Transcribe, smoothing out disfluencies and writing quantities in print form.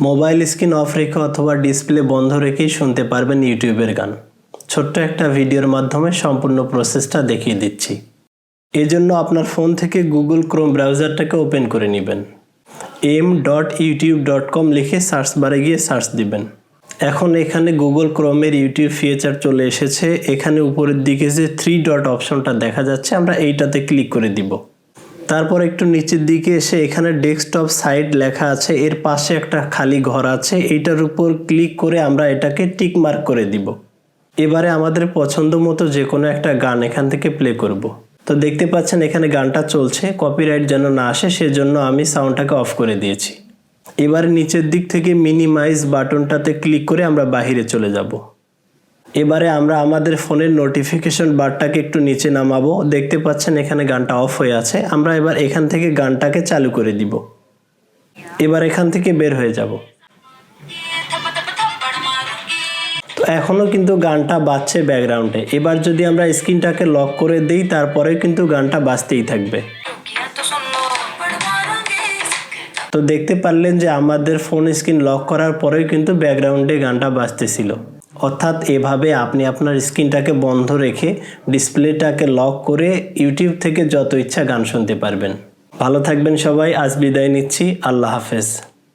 Mobile screen off রেখে অথবা display বন্ধ রেখেই শুনতে পারবেন ইউটিউবের গান। ছোট্ট একটা ভিডিওর মাধ্যমে সম্পূর্ণ প্রসেসটা দেখিয়ে দিচ্ছি। এজন্য আপনার ফোন থেকে গুগল ক্রোম ব্রাউজারটাকে ওপেন করে নেবেন। m.youtube.com লিখে সার্চ বারে গিয়ে সার্চ দিবেন। এখন এখানে গুগল ক্রোমের ইউটিউব ফিচার চলে এসেছে। এখানে উপরের দিকে যে 3 ডট অপশনটা দেখা যাচ্ছে, আমরা এইটাতে ক্লিক করে দিব। তারপর একটু নিচের দিকে এসে এখানে ডেস্কটপ সাইট লেখা আছে, এর পাশে একটা খালি ঘর আছে, এইটার উপর ক্লিক করে আমরা এটাকে টিক মার্ক করে দিব। এবারে আমাদের পছন্দ মতো যে কোনো একটা গান এখান থেকে প্লে করব। তো দেখতে পাচ্ছেন এখানে গানটা চলছে, কপিরাইট যেন না আসে সেজন্য আমি সাউন্ডটাকে অফ করে দিয়েছি। এবারে নিচের দিক থেকে মিনিমাইজ বাটনটাতে ক্লিক করে আমরা বাহিরে চলে যাব। এবারে আমরা আমাদের ফোনের নোটিফিকেশন বারটাকে একটু নিচে নামাবো। দেখতে পাচ্ছেন এখানে গানটা অফ হয়ে আছে। আমরা এবার এখান থেকে গানটাকে চালু করে দিব। এবার এখান থেকে বের হয়ে যাব। তো এখনও কিন্তু গানটা বাজছে ব্যাকগ্রাউন্ডে। এবার যদি আমরা স্ক্রিনটাকে লক করে দিই, তারপরে কিন্তু গানটা বাজতেই থাকবে। তো দেখতে পারলেন যে আমাদের ফোন স্ক্রিন লক করার পরেও কিন্তু ব্যাকগ্রাউন্ডে গানটা বাজতেছিল। অর্থাৎ এভাবে আপনি আপনার স্ক্রিনটাকে বন্ধ রেখে ডিসপ্লেটাকে লক করে ইউটিউব থেকে যত ইচ্ছা গান শুনতে পারবেন। ভালো থাকবেন সবাই। আজ বিদায় নিচ্ছি। আল্লাহ হাফেজ।